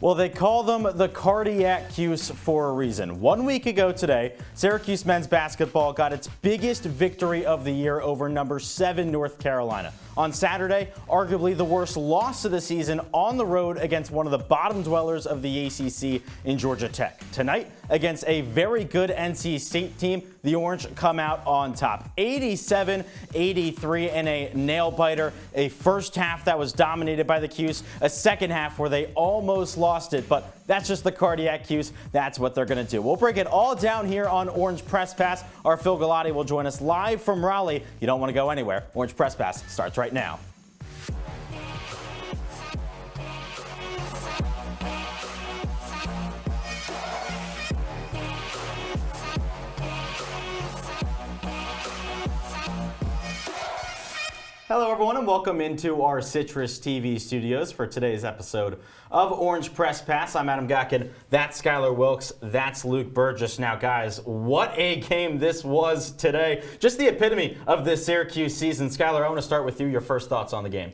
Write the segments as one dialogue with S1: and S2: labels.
S1: Well, they call them the cardiac Cuse for a reason. 1 week ago today, Syracuse men's basketball got its biggest victory of the year over number 7 North Carolina. On Saturday, arguably the worst loss of the season on the road against one of the bottom dwellers of the ACC in Georgia Tech. Tonight, against a very good NC State team, the Orange come out on top. 87-83 in a nail-biter. A first half that was dominated by the Cuse. A second half where they almost lost it, but that's just the cardiac Cuse. That's what they're going to do. We'll break it all down here on Orange Press Pass. Our Phil Galati will join us live from Raleigh. You don't want to go anywhere. Orange Press Pass starts right now. Hello, everyone, and welcome into our CitrusTV studios for today's episode of Orange Press Pass. I'm Adam Gotkin. That's Skyler, Wilkes. That's Luke Burgess. Now, guys, what a game this was today. Just the epitome of this Syracuse season. Skyler, I want to start with you. Your first thoughts on the game.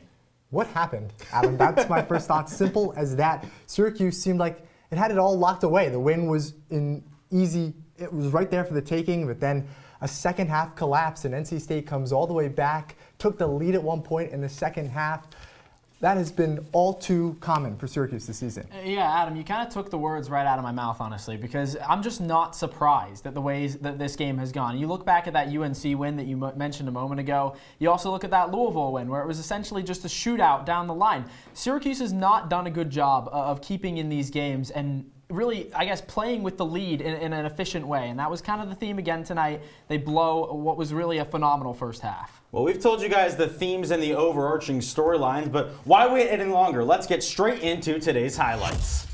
S2: What happened, Adam? That's my first thought. Simple as that. Syracuse seemed like it had it all locked away. The win was easy. It was right there for the taking, but then a second half collapse, and NC State comes all the way back, took the lead at one point in the second half. That has been all too common for Syracuse this season.
S3: Yeah, Adam, you kind of took the words right out of my mouth, honestly, because I'm just not surprised at the ways that this game has gone. You look back at that UNC win that you mentioned a moment ago. You also look at that Louisville win, where it was essentially just a shootout down the line. Syracuse has not done a good job of keeping in these games and really, I guess, playing with the lead in an efficient way. And that was kind of the theme again tonight. They blow what was really a phenomenal first half.
S1: Well, we've told you guys the themes and the overarching storylines, but why wait any longer? Let's get straight into today's highlights.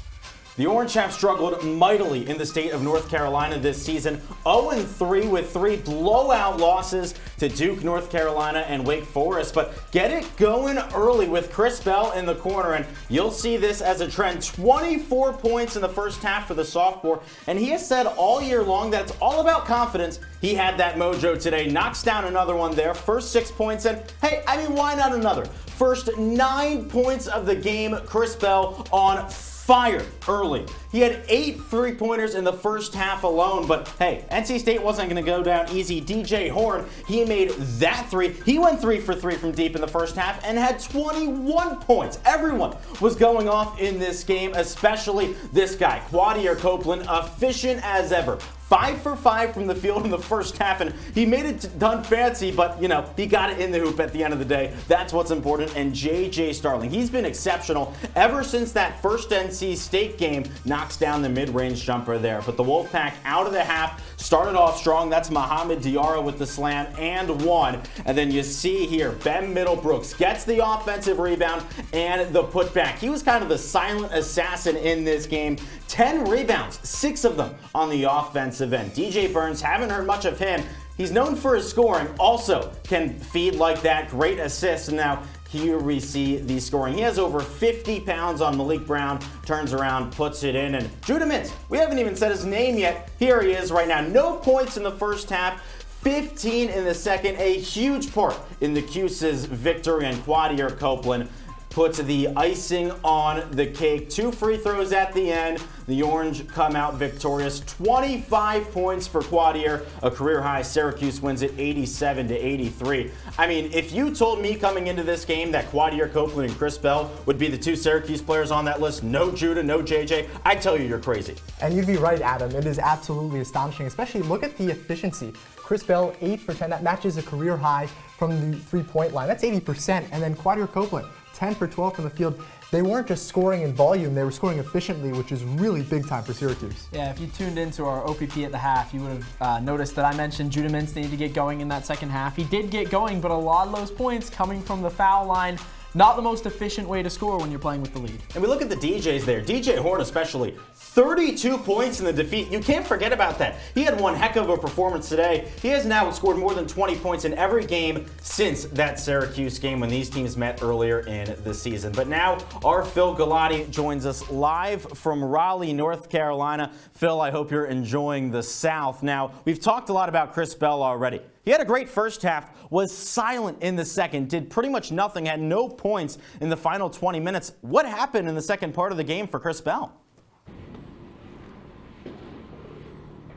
S1: The Orange have struggled mightily in the state of North Carolina this season. 0-3 with 3 blowout losses to Duke, North Carolina, and Wake Forest. But get it going early with Chris Bell in the corner, and you'll see this as a trend. 24 points in the first half for the sophomore, and he has said all year long that it's all about confidence. He had that mojo today, knocks down another one there. First 6 points, and hey, I mean, why not another? First 9 points of the game, Chris Bell on fire early. He had 8 3-pointers in the first half alone, but hey, NC State wasn't going to go down easy. DJ Horn, he made that 3. He went 3 for 3 from deep in the first half and had 21 points. Everyone was going off in this game, especially this guy, Quadier Copeland, efficient as ever. 5 for 5 from the field in the first half, and he made it done fancy, but, you know, he got it in the hoop at the end of the day. That's what's important. And J.J. Starling, he's been exceptional ever since that first NC State game. Knocks down the mid-range jumper there. But the Wolfpack out of the half started off strong. That's Mohamed Diarra with the slam and 1. And then you see here, Ben Middlebrooks gets the offensive rebound and the putback. He was kind of the silent assassin in this game. 10 rebounds, 6 of them on the offensive end. DJ Burns, haven't heard much of him. He's known for his scoring, also can feed like that. Great assists. Now, here we see the scoring. He has over 50 pounds on Malik Brown, turns around, puts it in, and Judah Mintz, we haven't even said his name yet. Here he is right now. No points in the first half, 15 in the second. A huge part in the Cuse's victory, and Quadier Copeland puts the icing on the cake. 2 free throws at the end. The Orange come out victorious. 25 points for Quadier, a career high. Syracuse wins it 87-83. I mean, if you told me coming into this game that Quadier Copeland and Chris Bell would be the 2 Syracuse players on that list, no Judah, no JJ, I'd tell you you're crazy.
S2: And you'd be right, Adam. It is absolutely astonishing, especially look at the efficiency. Chris Bell, 8 for 10. That matches a career high from the three-point line. That's 80%. And then Quadier Copeland, 10 for 12 from the field. They weren't just scoring in volume, they were scoring efficiently, which is really big time for Syracuse.
S3: Yeah, if you tuned into our OPP at the half, you would have noticed that I mentioned Judah Mintz needed to get going in that second half. He did get going, but a lot of those points coming from the foul line. Not the most efficient way to score when you're playing with the lead.
S1: And we look at the DJs there. DJ Horn especially, 32 points in the defeat. You can't forget about that. He had one heck of a performance today. He has now scored more than 20 points in every game since that Syracuse game when these teams met earlier in the season. But now our Phil Galati joins us live from Raleigh, North Carolina. Phil, I hope you're enjoying the South. Now, we've talked a lot about Chris Bell already. He had a great first half, was silent in the second, did pretty much nothing, had no points in the final 20 minutes. What happened in the second part of the game for Chris Bell?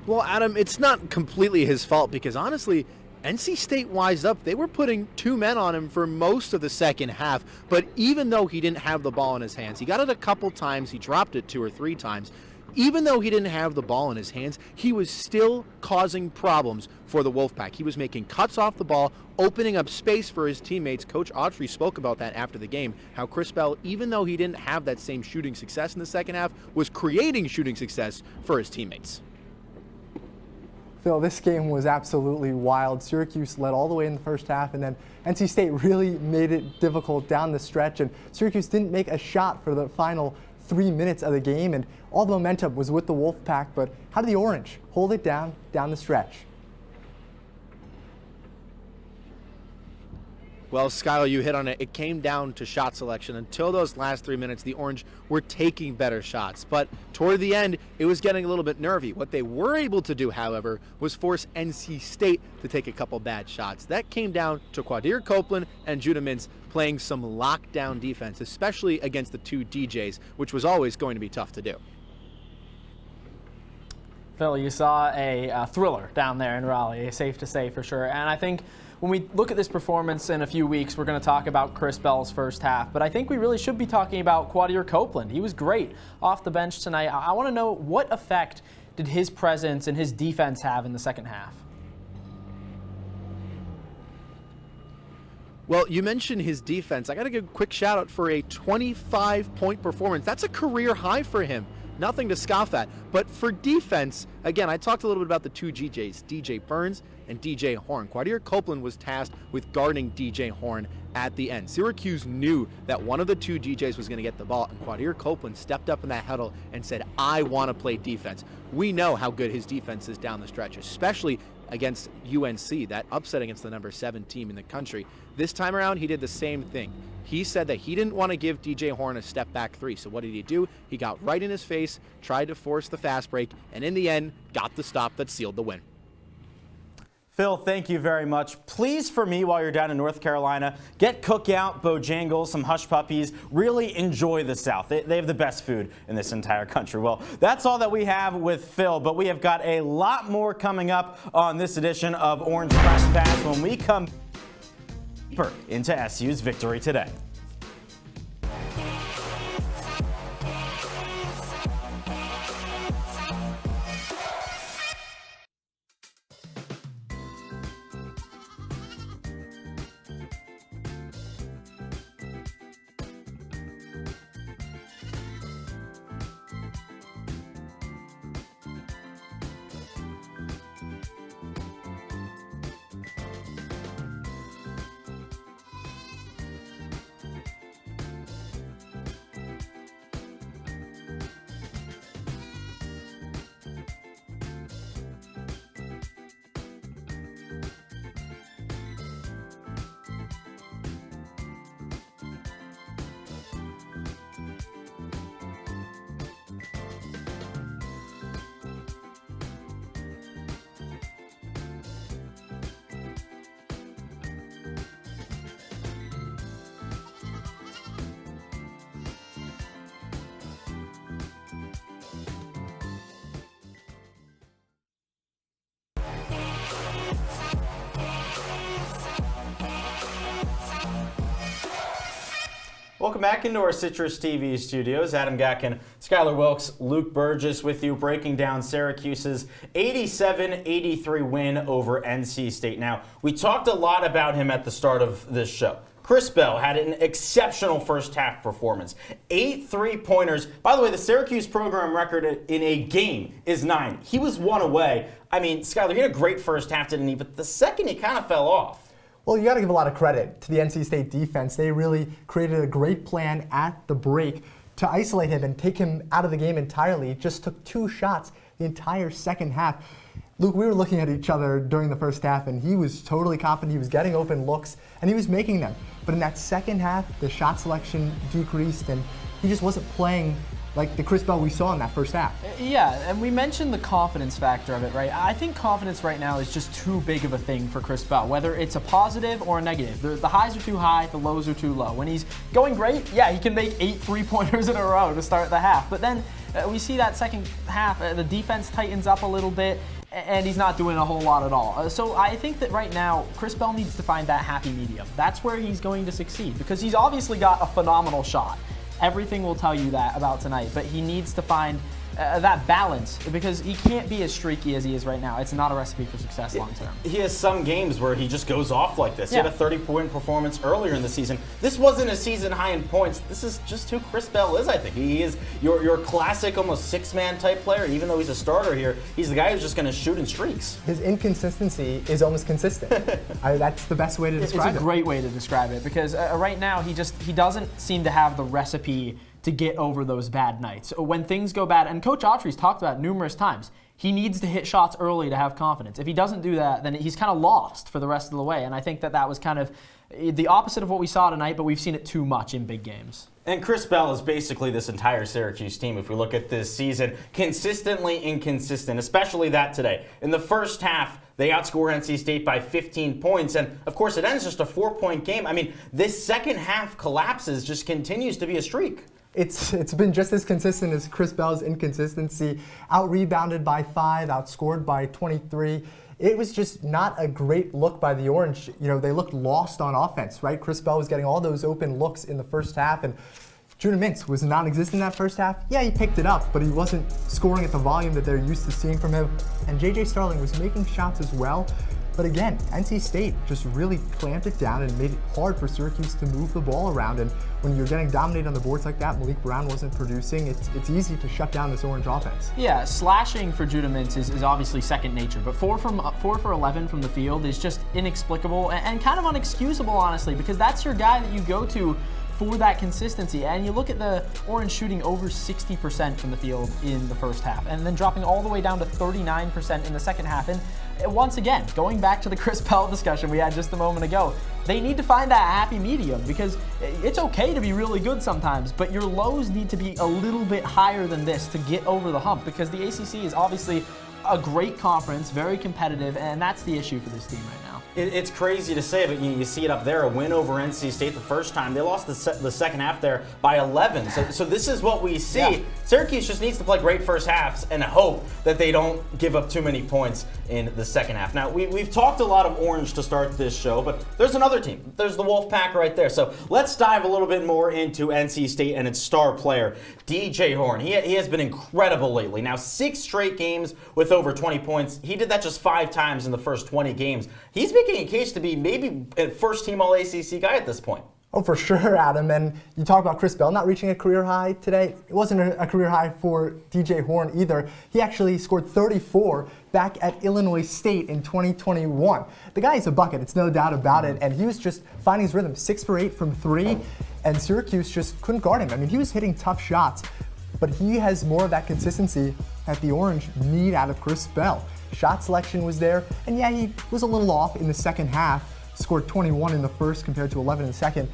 S4: Well, Adam, it's not completely his fault because honestly, NC State wised up. They were putting 2 men on him for most of the second half, but even though he didn't have the ball in his hands, he got it a couple times, he dropped it 2 or 3 times. Even though he didn't have the ball in his hands, he was still causing problems for the Wolfpack. He was making cuts off the ball, opening up space for his teammates. Coach Autry spoke about that after the game, how Chris Bell, even though he didn't have that same shooting success in the second half, was creating shooting success for his teammates.
S2: Phil, this game was absolutely wild. Syracuse led all the way in the first half, and then NC State really made it difficult down the stretch, and Syracuse didn't make a shot for the final 3 minutes of the game, and all the momentum was with the Wolfpack, but how did the Orange hold it down the stretch?
S4: Well, Skyler, you hit on it. It came down to shot selection. Until those last 3 minutes, the Orange were taking better shots. But toward the end, it was getting a little bit nervy. What they were able to do, however, was force NC State to take a couple bad shots. That came down to Quadir Copeland and Judah Mintz playing some lockdown defense, especially against the 2 DJs, which was always going to be tough to do.
S3: Phil, you saw a thriller down there in Raleigh, safe to say for sure. And I think when we look at this performance in a few weeks, we're going to talk about Chris Bell's first half. But I think we really should be talking about Quadir Copeland. He was great off the bench tonight. I want to know, what effect did his presence and his defense have in the second half?
S4: Well, you mentioned his defense. I got to give a quick shout out for a 25-point performance. That's a career high for him. Nothing to scoff at. But for defense, again, I talked a little bit about the 2 DJs, DJ Burns and DJ Horn. Quadir Copeland was tasked with guarding DJ Horn at the end. Syracuse knew that one of the 2 DJs was going to get the ball, and Quadir Copeland stepped up in that huddle and said, I want to play defense. We know how good his defense is down the stretch, especially against UNC, that upset against the number 7 team in the country. This time around, he did the same thing. He said that he didn't want to give DJ Horn a step back 3. So what did he do? He got right in his face, tried to force the fast break, and in the end, got the stop that sealed the win.
S1: Phil, thank you very much. Please, for me, while you're down in North Carolina, get Cookout, Bojangles, some Hush Puppies. Really enjoy the South. They have the best food in this entire country. Well, that's all that we have with Phil, but we have got a lot more coming up on this edition of Orange Press Pass when we come deeper into SU's victory today. Welcome back into our CitrusTV studios. Adam Gotkin, Skyler Wilkes, Luke Burgess with you, breaking down Syracuse's 87-83 win over NC State. Now, we talked a lot about him at the start of this show. Chris Bell had an exceptional first half performance. 8 3-pointers. By the way, the Syracuse program record in a game is 9. He was 1 away. I mean, Skyler, he had a great first half, didn't he? But the second, he kind of fell off.
S2: Well, you got to give a lot of credit to the NC State defense. They really created a great plan at the break to isolate him and take him out of the game entirely. It just took 2 shots the entire second half. Luke, we were looking at each other during the first half, and he was totally confident. He was getting open looks, and he was making them. But in that second half, the shot selection decreased, and he just wasn't playing like the Chris Bell we saw in that first half.
S3: Yeah, and we mentioned the confidence factor of it, right? I think confidence right now is just too big of a thing for Chris Bell, whether it's a positive or a negative. The highs are too high, the lows are too low. When he's going great, yeah, he can make 8 3-pointers in a row to start the half. But then we see that second half, the defense tightens up a little bit, and he's not doing a whole lot at all. So I think that right now, Chris Bell needs to find that happy medium. That's where he's going to succeed, because he's obviously got a phenomenal shot. Everything will tell you that about tonight, but he needs to find that balance, because he can't be as streaky as he is right now. It's not a recipe for success long term.
S1: He has some games where he just goes off like this.
S3: Yeah.
S1: He had a 30-point performance earlier in the season. This wasn't a season high in points. This is just who Chris Bell is, I think. He is your classic, almost six-man type player. Even though he's a starter here, he's the guy who's just going to shoot in streaks.
S2: His inconsistency is almost consistent. That's the best way to describe it.
S3: It's a great way to describe it, because right now he doesn't seem to have the recipe to get over those bad nights. When things go bad, and Coach Autry's talked about it numerous times, he needs to hit shots early to have confidence. If he doesn't do that, then he's kind of lost for the rest of the way. And I think that was kind of the opposite of what we saw tonight, but we've seen it too much in big games.
S1: And Chris Bell is basically this entire Syracuse team, if we look at this season, consistently inconsistent, especially that today. In the first half, they outscore NC State by 15 points, and of course it ends just a 4-point game. I mean, this second half collapses, just continues to be a streak.
S2: It's been just as consistent as Chris Bell's inconsistency. Out-rebounded by 5, outscored by 23. It was just not a great look by the Orange. You know, they looked lost on offense, right? Chris Bell was getting all those open looks in the first half, and Judah Mintz was non-existent in that first half. Yeah, he picked it up, but he wasn't scoring at the volume that they're used to seeing from him. And J.J. Starling was making shots as well. But again, NC State just really clamped it down and made it hard for Syracuse to move the ball around. And when you're getting dominated on the boards like that, Malik Brown wasn't producing, it's easy to shut down this Orange offense.
S3: Yeah, slashing for Judah Mintz is obviously second nature, but 4 for 11 from the field is just inexplicable and kind of unexcusable, honestly, because that's your guy that you go to for that consistency. And you look at the Orange shooting over 60% from the field in the first half, and then dropping all the way down to 39% in the second half. And once again, going back to the Chris Bell discussion we had just a moment ago, they need to find that happy medium, because it's okay to be really good sometimes, but your lows need to be a little bit higher than this to get over the hump, because the ACC is obviously a great conference, very competitive, and that's the issue for this team right now.
S1: It's crazy to say, but you see it up there, a win over NC State the first time. They lost the second half there by 11. So this is what we see. Yeah. Syracuse just needs to play great first halves and hope that they don't give up too many points in the second half. Now, we've talked a lot of Orange to start this show, but there's another team. There's the Wolfpack right there. So let's dive a little bit more into NC State and its star player, DJ Horne. He has been incredible lately. Now, 6 straight games with over 20 points. He did that just 5 times in the first 20 games. He's making a case to be maybe a first-team All-ACC guy at this point.
S2: Oh, for sure, Adam. And you talk about Chris Bell not reaching a career high today. It wasn't a career high for DJ Horne either. He actually scored 34 back at Illinois State in 2021. The guy is a bucket, it's no doubt about it. And he was just finding his rhythm, 6 for 8 from 3. And Syracuse just couldn't guard him. I mean, he was hitting tough shots, but he has more of that consistency that the Orange need out of Chris Bell. Shot selection was there, and yeah, he was a little off in the second half. Scored 21 in the first compared to 11 in the second.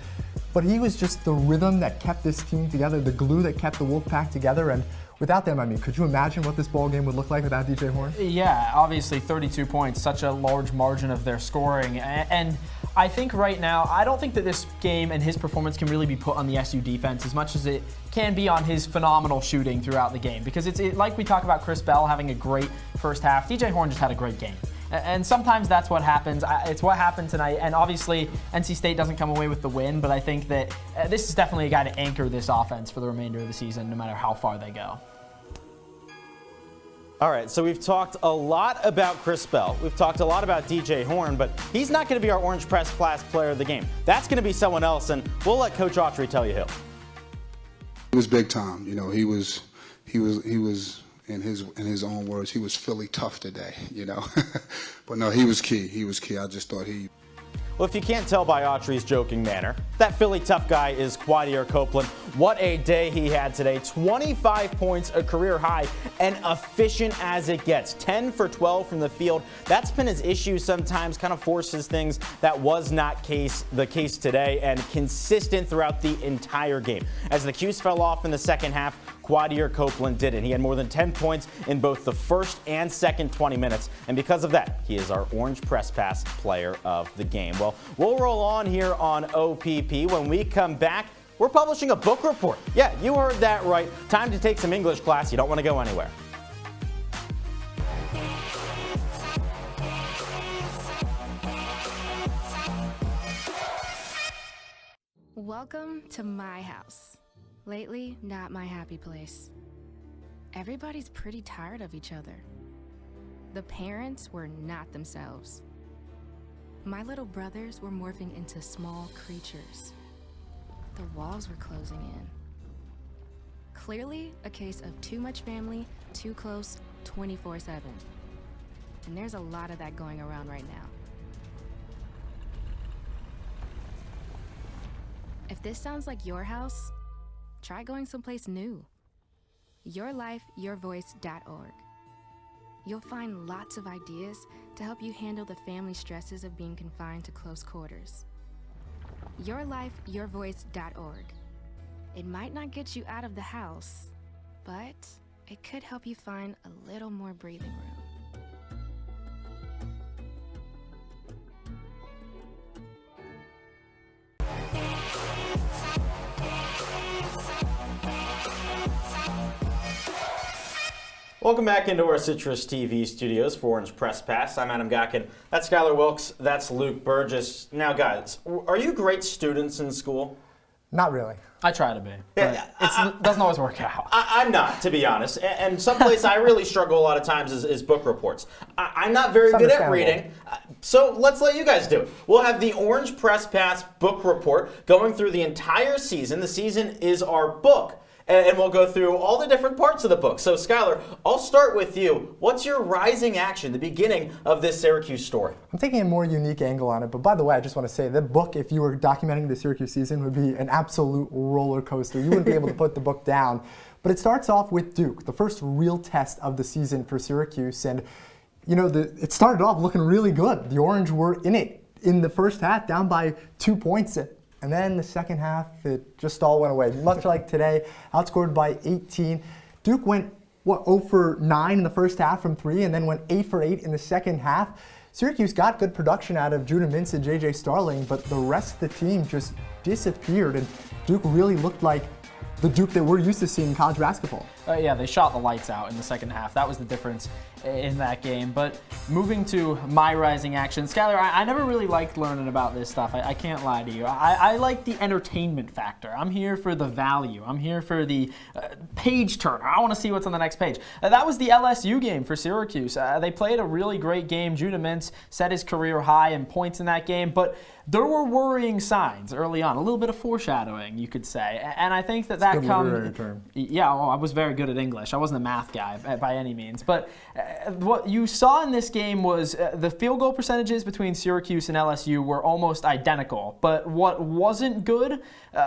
S2: But he was just the rhythm that kept this team together, the glue that kept the Wolfpack together. And without them, I mean, could you imagine what this ball game would look like without DJ Horne?
S3: Yeah, obviously 32 points, such a large margin of their scoring. And I think right now, I don't think that this game and his performance can really be put on the SU defense as much as it can be on his phenomenal shooting throughout the game. Because it's like we talk about Chris Bell having a great first half, DJ Horne just had a great game. And sometimes that's what happens. It's what happened tonight. And obviously, NC State doesn't come away with the win, but I think that this is definitely a guy to anchor this offense for the remainder of the season, no matter how far they go.
S1: All right, so we've talked a lot about Chris Bell. We've talked a lot about DJ Horne, but he's not going to be our Orange Press Class Player of the Game. That's going to be someone else, and we'll let Coach Autry tell you who.
S5: He was big time. You know, he was in his own words, he was Philly tough today, you know. But no, he was key. He was key. I just thought he...
S1: Well, if you can't tell by Autry's joking manner, that Philly tough guy is Quadier Copeland. What a day he had today. 25 points, a career high, and efficient as it gets. 10 for 12 from the field. That's been his issue sometimes, kind of forces things. That was not the case today, and consistent throughout the entire game. As the Qs fell off in the second half, Quadir Copeland didn't. He had more than 10 points in both the first and second 20 minutes, and because of that, he is our Orange Press Pass player of the game. Well, we'll roll on here on OPP. When we come back, we're publishing a book report. Yeah, you heard that right. Time to take some English class. You don't want to go anywhere.
S6: Welcome to my house. Lately, not my happy place. Everybody's pretty tired of each other. The parents were not themselves. My little brothers were morphing into small creatures. The walls were closing in. Clearly, a case of too much family, too close, 24/7. And there's a lot of that going around right now. If this sounds like your house, try going someplace new. YourLifeYourVoice.org. You'll find lots of ideas to help you handle the family stresses of being confined to close quarters. YourLifeYourVoice.org. It might not get you out of the house, but it could help you find a little more breathing room.
S1: Welcome back into our CitrusTV studios for Orange Press Pass. I'm Adam Gotkin. That's Skyler Wilkes. That's Luke Burgess. Now, guys, are you great students in school?
S2: Not really.
S3: I try to be,
S1: Yeah,
S3: but it doesn't always work out.
S1: I'm not, to be honest. And someplace I really struggle a lot of times is book reports. I'm not very good at reading, so let's let you guys do it. We'll have the Orange Press Pass book report going through the entire season. The season is our book. And we'll go through all the different parts of the book. So, Skyler, I'll start with you. What's your rising action, the beginning of this Syracuse story?
S2: I'm taking a more unique angle on it, but by the way, I just want to say the book, if you were documenting the Syracuse season, would be an absolute roller coaster. You wouldn't be able to put the book down. But it starts off with Duke, the first real test of the season for Syracuse. And, you know, it started off looking really good. The Orange were in it in the first half, down by 2 points. And then the second half, it just all went away. Much like today, outscored by 18. Duke went, 0 for 9 in the first half from 3, and then went 8 for 8 in the second half. Syracuse got good production out of Judah Mintz and J.J. Starling, but the rest of the team just disappeared, and Duke really looked like the Duke that we're used to seeing in college basketball.
S3: Yeah, they shot the lights out in the second half. That was the difference in that game. But moving to my rising action, Skyler, I never really liked learning about this stuff. I can't lie to you. I like the entertainment factor. I'm here for the value. I'm here for the page turner. I want to see what's on the next page. That was the LSU game for Syracuse. They played a really great game. Judah Mintz set his career high in points in that game, but there were worrying signs early on, a little bit of foreshadowing, you could say. And I think that comes. Yeah, well, I was very good at English. I wasn't a math guy by any means. But what you saw in this game was the field goal percentages between Syracuse and LSU were almost identical. But what wasn't good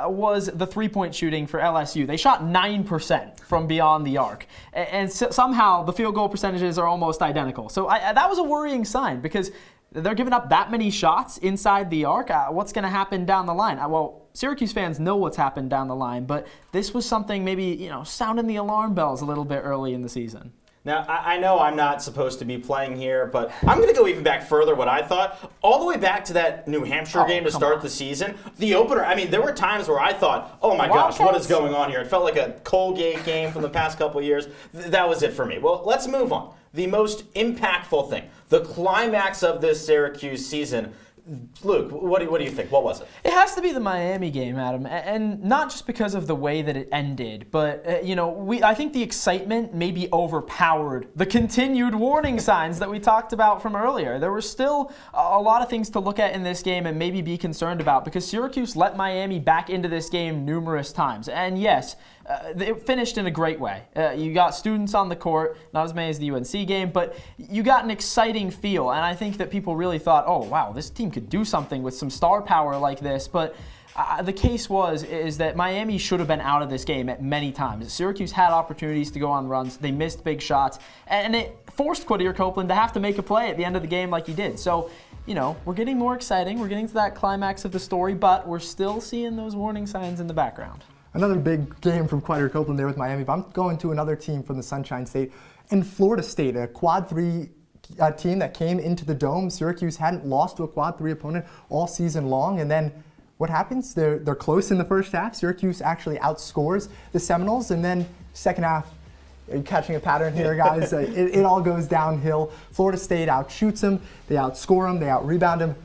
S3: was the three-point shooting for LSU. They shot 9% from beyond the arc. And somehow the field goal percentages are almost identical. So that was a worrying sign because they're giving up that many shots inside the arc. What's going to happen down the line? Well, Syracuse fans know what's happened down the line, but this was something maybe, sounding the alarm bells a little bit early in the season.
S1: Now, I know I'm not supposed to be playing here, but I'm going to go even back further what I thought. All the way back to that New Hampshire game to start the season. The opener, there were times where I thought, oh my gosh, what is going on here? It felt like a Colgate game from the past couple of years. That was it for me. Well, let's move on. The most impactful thing, the climax of this Syracuse season. Luke, what do you think? What was it?
S3: It has to be the Miami game, Adam, and not just because of the way that it ended, but I think the excitement maybe overpowered the continued warning signs that we talked about from earlier. There were still a lot of things to look at in this game and maybe be concerned about because Syracuse let Miami back into this game numerous times. And yes, it finished in a great way. You got students on the court, not as many as the UNC game, but you got an exciting feel. And I think that people really thought, oh, wow, this team could do something with some star power like this. But the case is that Miami should have been out of this game at many times. Syracuse had opportunities to go on runs. They missed big shots. And it forced Quadir Copeland to have to make a play at the end of the game like he did. So, we're getting more exciting. We're getting to that climax of the story, but we're still seeing those warning signs in the background.
S2: Another big game from Quader Copeland there with Miami, but I'm going to another team from the Sunshine State. And Florida State, a quad 3 team that came into the Dome. Syracuse hadn't lost to a quad 3 opponent all season long, and then what happens? They're close in the first half. Syracuse actually outscores the Seminoles, and then second half, you're catching a pattern here, guys. It all goes downhill. Florida State outshoots them, they outscore them, they out-rebound them,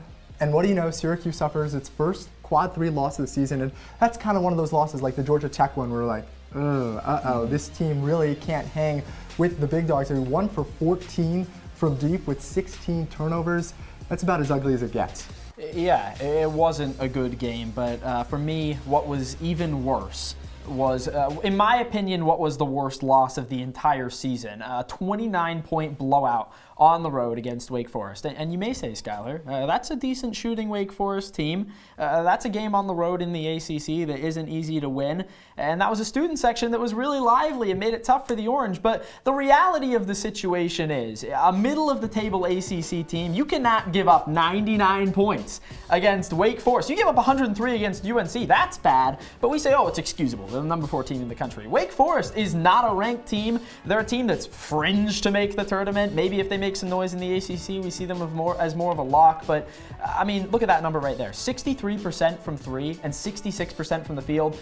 S2: and what do you know? Syracuse suffers its first quad 3 loss of the season, and that's kind of one of those losses like the Georgia Tech one where we're like, this team really can't hang with the big dogs. They 1 for 14 from deep with 16 turnovers. That's about as ugly as it gets.
S3: Yeah, it wasn't a good game, but for me, what was even worse was, in my opinion, what was the worst loss of the entire season. A 29-point blowout on the road against Wake Forest. And you may say, Skyler, that's a decent shooting Wake Forest team. That's a game on the road in the ACC that isn't easy to win. And that was a student section that was really lively and made it tough for the Orange. But the reality of the situation is, a middle-of-the-table ACC team, you cannot give up 99 points against Wake Forest. You give up 103 against UNC. That's bad. But we say, oh, it's excusable. They're the number 4 team in the country. Wake Forest is not a ranked team. They're a team that's fringe to make the tournament. Maybe if they make some noise in the ACC, we see them as more of a lock. But, I mean, look at that number right there. 63% from 3 and 66% from the field.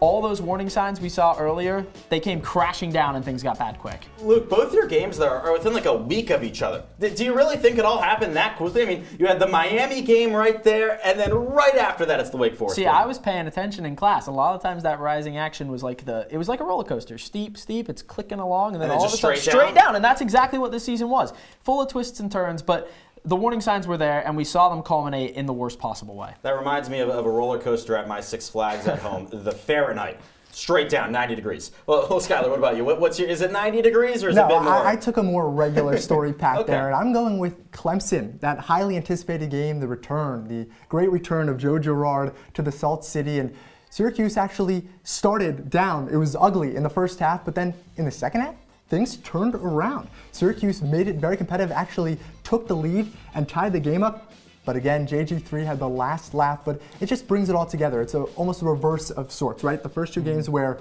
S3: All those warning signs we saw earlier, they came crashing down and things got bad quick.
S1: Luke, both your games there are within like a week of each other. Do you really think it all happened that quickly? I mean, you had the Miami game right there, and then right after that, it's the Wake Forest game.
S3: I was paying attention in class. A lot of times that rising action was like it was like a roller coaster. Steep, it's clicking along, and then all of a sudden straight down. And that's exactly what this season was. Full of twists and turns, but the warning signs were there, and we saw them culminate in the worst possible way.
S1: That reminds me of a roller coaster at my Six Flags at home, the Fahrenheit. Straight down, 90 degrees. Well, Skyler, what about you? Is it 90 degrees or is it a bit more?
S2: I took a more regular story pack there, and I'm going with Clemson, that highly anticipated game, the great return of Joe Girard to the Salt City. And Syracuse actually started down. It was ugly in the first half, but then in the second half, things turned around. Syracuse made it very competitive, actually took the lead and tied the game up. But again, JG3 had the last laugh, but it just brings it all together. It's almost a reverse of sorts, right? The first 2 games where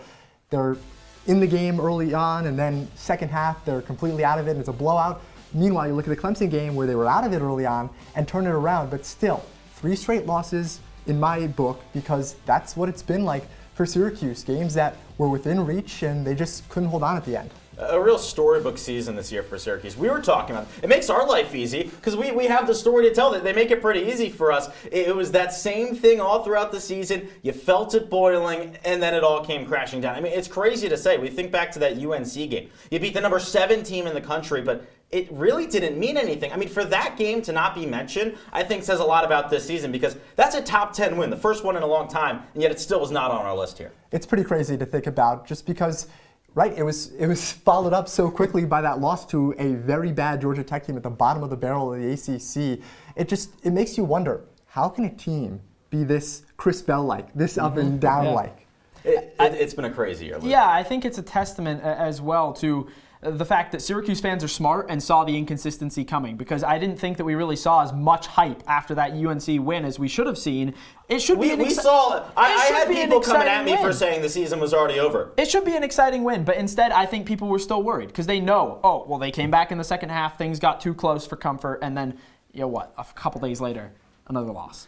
S2: they're in the game early on, and then second half, they're completely out of it, and it's a blowout. Meanwhile, you look at the Clemson game where they were out of it early on and turned it around, but still, 3 straight losses in my book, because that's what it's been like for Syracuse. Games that were within reach, and they just couldn't hold on at the end.
S1: A real storybook season this year for Syracuse. We were talking about it. It makes our life easy because we have the story to tell. That they make it pretty easy for us. It was that same thing all throughout the season. You felt it boiling, and then it all came crashing down. I mean, it's crazy to say. We think back to that UNC game. You beat the number 7 team in the country, but it really didn't mean anything. I mean, for that game to not be mentioned, I think says a lot about this season because that's a top 10 win, the first one in a long time, and yet it still was not on our list here.
S2: It's pretty crazy to think about just because. Right, it was followed up so quickly by that loss to a very bad Georgia Tech team at the bottom of the barrel of the ACC. It makes you wonder, how can a team be this Chris Bell-like, this up and down-like?
S1: It's been a crazy year, Luke.
S3: Yeah, I think it's a testament as well to the fact that Syracuse fans are smart and saw the inconsistency coming, because I didn't think that we really saw as much hype after that UNC win as we should have seen. It should be
S1: I had people coming at me for saying the season was already over.
S3: It should be an exciting win, but instead I think people were still worried because they know, oh, well, they came back in the second half, things got too close for comfort, and then, you know what, a couple days later, another loss.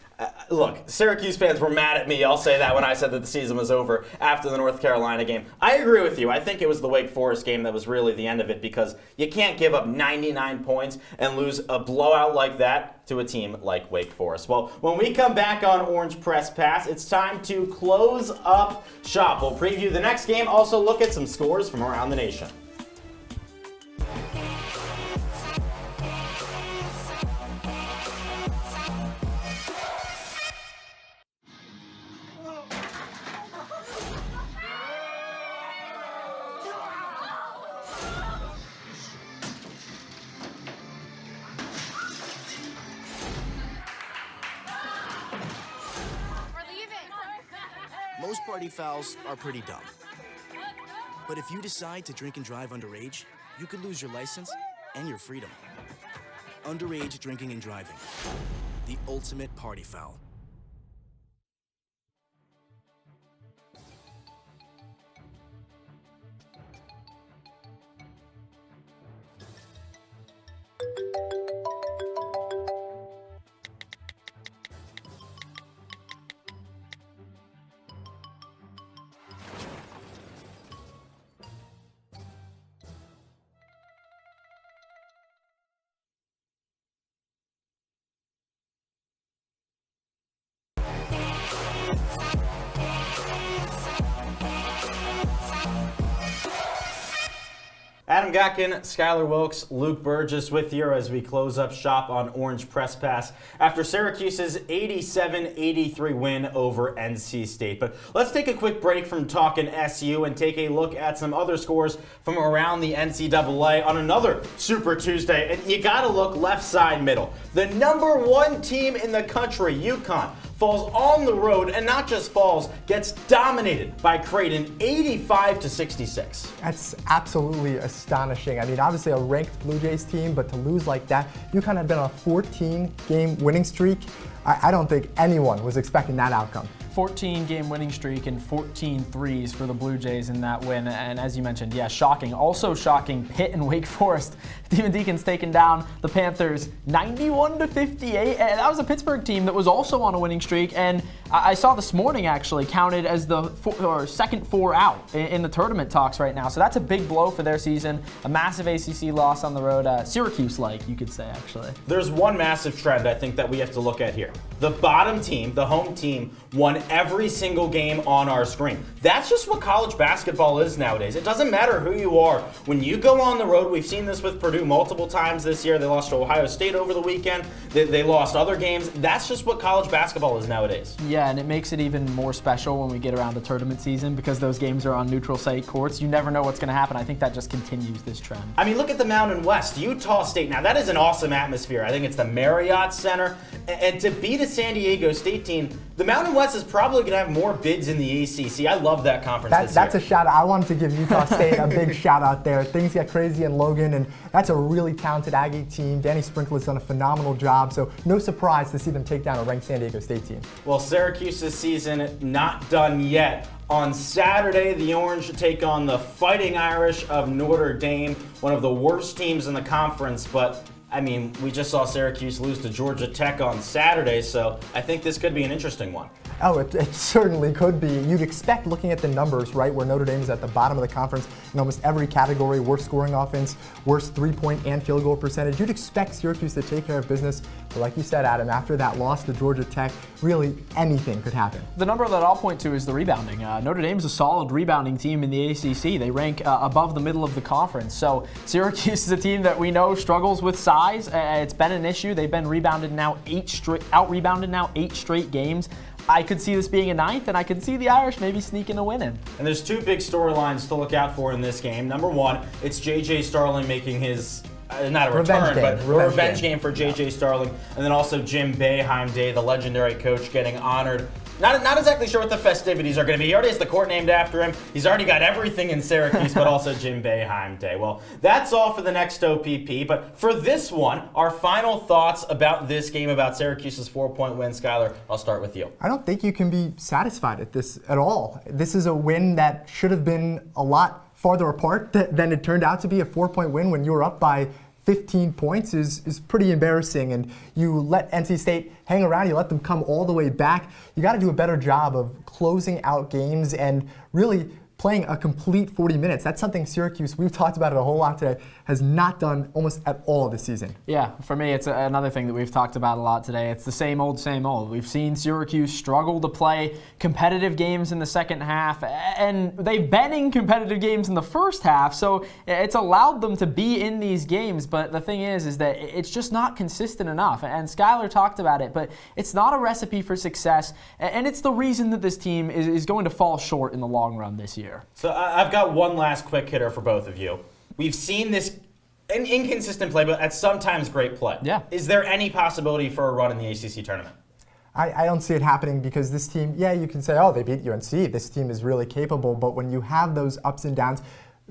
S1: Look, Syracuse fans were mad at me. I'll say that when I said that the season was over after the North Carolina game. I agree with you. I think it was the Wake Forest game that was really the end of it because you can't give up 99 points and lose a blowout like that to a team like Wake Forest. Well, when we come back on Orange Press Pass, it's time to close up shop. We'll preview the next game, also look at some scores from around the nation.
S7: Most party fouls are pretty dumb. But if you decide to drink and drive underage, you could lose your license and your freedom. Underage drinking and driving. The ultimate party foul.
S1: Adam Gotkin, Skyler, Wilkes, Luke Burgess with you as we close up shop on Orange Press Pass after Syracuse's 87-83 win over NC State. But let's take a quick break from talking SU and take a look at some other scores from around the NCAA on another Super Tuesday. And you got to look left side middle. The #1 team in the country, UConn, falls on the road, and not just falls, gets dominated by Creighton 85-66.
S2: That's absolutely astonishing. I mean, obviously a ranked Blue Jays team, but to lose like that, UConn had been on a 14-game winning streak. I don't think anyone was expecting that outcome.
S3: 14-game winning streak and 14 threes for the Blue Jays in that win. And as you mentioned, yeah, shocking. Also shocking, Pitt and Wake Forest. Demon Deacons taking down the Panthers 91-58. And that was a Pittsburgh team that was also on a winning streak. And I saw this morning actually counted as the second 4 out in the tournament talks right now. So that's a big blow for their season. A massive ACC loss on the road. Syracuse-like, you could say, actually.
S1: There's one massive trend I think that we have to look at here. The bottom team, the home team, won every single game on our screen. That's just what college basketball is nowadays. It doesn't matter who you are. When you go on the road, we've seen this with Purdue multiple times this year. They lost to Ohio State over the weekend. They lost other games. That's just what college basketball is nowadays.
S3: Yeah, and it makes it even more special when we get around the tournament season because those games are on neutral site courts. You never know what's going to happen. I think that just continues this trend.
S1: I mean, look at the Mountain West. Utah State. Now, that is an awesome atmosphere. I think it's the Marriott Center. And to beat a San Diego State team, the Mountain West is probably going to have more bids in the ACC. I love that conference this year.
S2: That's a shout out. I wanted to give Utah State a big shout out there. Things get crazy in Logan, and that's a really talented Aggie team. Danny Sprinkle has done a phenomenal job, so no surprise to see them take down a ranked San Diego State team.
S1: Well, Syracuse's season not done yet. On Saturday, the Orange take on the Fighting Irish of Notre Dame, one of the worst teams in the conference, but I mean, we just saw Syracuse lose to Georgia Tech on Saturday, so I think this could be an interesting one.
S2: Oh, it certainly could be. You'd expect, looking at the numbers, right, where Notre Dame is at the bottom of the conference in almost every category, worst scoring offense, worst three-point and field goal percentage. You'd expect Syracuse to take care of business. But like you said, Adam, after that loss to Georgia Tech, really anything could happen.
S3: The number that I'll point to is the rebounding. Notre Dame's a solid rebounding team in the ACC. They rank above the middle of the conference. So Syracuse is a team that we know struggles with size. It's been an issue. They've been out-rebounded now 8 straight games. I could see this being a 9th, and I could see the Irish maybe sneaking a win in.
S1: And there's 2 big storylines to look out for in this game. Number 1, it's J.J. Starling making his, not a return, but a revenge game for J.J. Starling. And then also Jim Boeheim Day, the legendary coach, getting honored. Not exactly sure what the festivities are going to be. He already has the court named after him. He's already got everything in Syracuse, but also Jim Boeheim Day. Well, that's all for the next OPP. But for this one, our final thoughts about this game, about Syracuse's 4-point win. Skyler, I'll start with you.
S2: I don't think you can be satisfied at this at all. This is a win that should have been a lot farther apart than it turned out to be. A 4-point win when you were up by 15 points is pretty embarrassing, and you let NC State hang around, you let them come all the way back. You got to do a better job of closing out games and really playing a complete 40 minutes. That's something Syracuse, we've talked about it a whole lot today, has not done almost at all this season.
S3: Yeah, for me, it's another thing that we've talked about a lot today. It's the same old, same old. We've seen Syracuse struggle to play competitive games in the second half, and they've been in competitive games in the first half, so it's allowed them to be in these games, but the thing is that it's just not consistent enough, and Skyler talked about it, but it's not a recipe for success, and it's the reason that this team is going to fall short in the long run this year.
S1: So I've got one last quick hitter for both of you. We've seen this inconsistent play, but at sometimes great play.
S3: Yeah.
S1: Is there any possibility for a run in the ACC tournament?
S2: I don't see it happening because this team, yeah, you can say, oh, they beat UNC. This team is really capable. But when you have those ups and downs,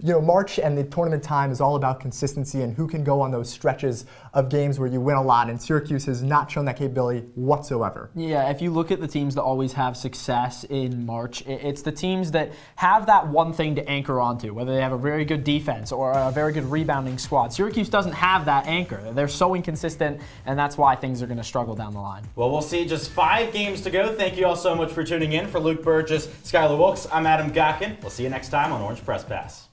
S2: you know, March and the tournament time is all about consistency and who can go on those stretches of games where you win a lot, and Syracuse has not shown that capability whatsoever.
S3: Yeah, if you look at the teams that always have success in March, it's the teams that have that one thing to anchor onto, whether they have a very good defense or a very good rebounding squad. Syracuse doesn't have that anchor. They're so inconsistent, and that's why things are going to struggle down the line.
S1: Well, we'll see. Just 5 games to go. Thank you all so much for tuning in. For Luke Burgess, Skyler Wilkes, I'm Adam Gotkin. We'll see you next time on Orange Press Pass.